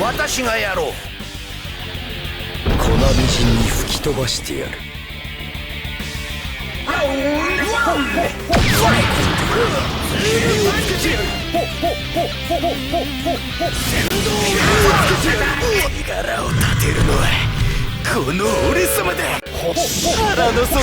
私がやろう。粉みじんに吹き飛ばしてやる。手柄を立てるのはこの俺様だ。腹の底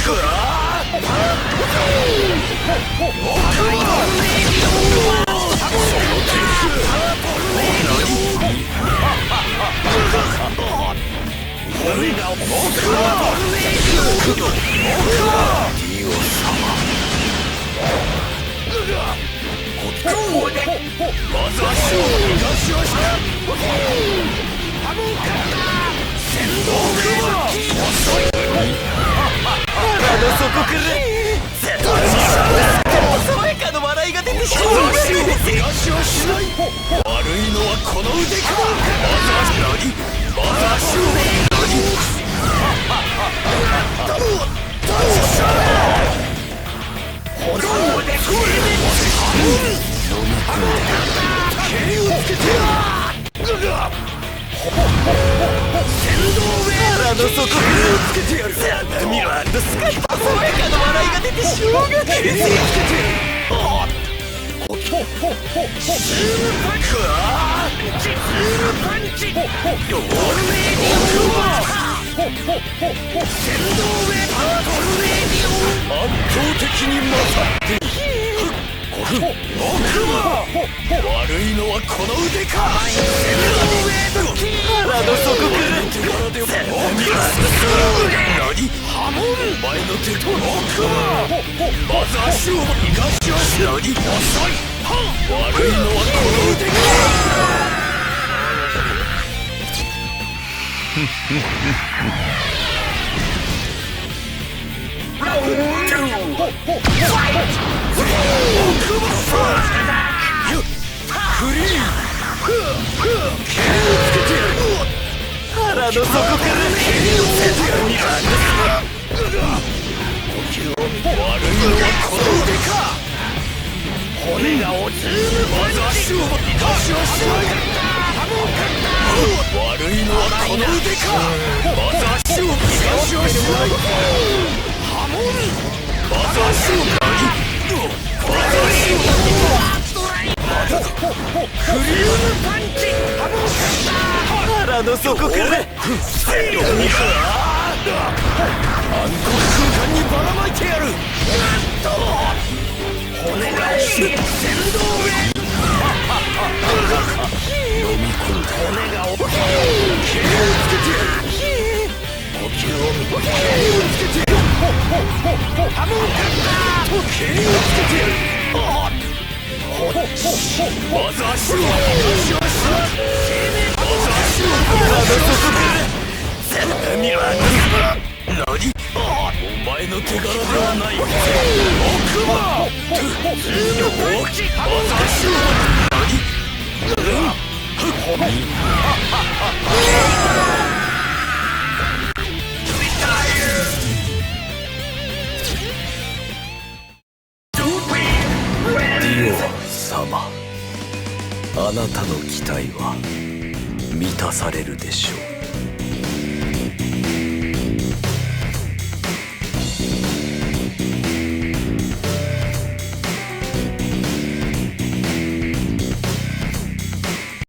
爽やかな笑いが出てしまう。悪いのはこの腕か。悪いのはこの腕か。腹の底からお前の手とまず足を東足遅い。悪いのはこの腕か。腹の底から悪いのはこの腕か。骨が落ちる。まず足を東足悪いのはこの腕か。まず足を東足まず足をクリームパンチ。腹の底から暗黒空間にばらまいてやる。骨が落ちる。先導へ飲み込んだ。骨が落ちる。毛をつけてやる。呼吸を見て毛をつけてやる。ハモンカッター毛をつけてやる。まず足を東足見ろ。何？お前の手柄ではない。奥歯大きい。まず足をディオ様、あなたの期待は満たされるでしょう。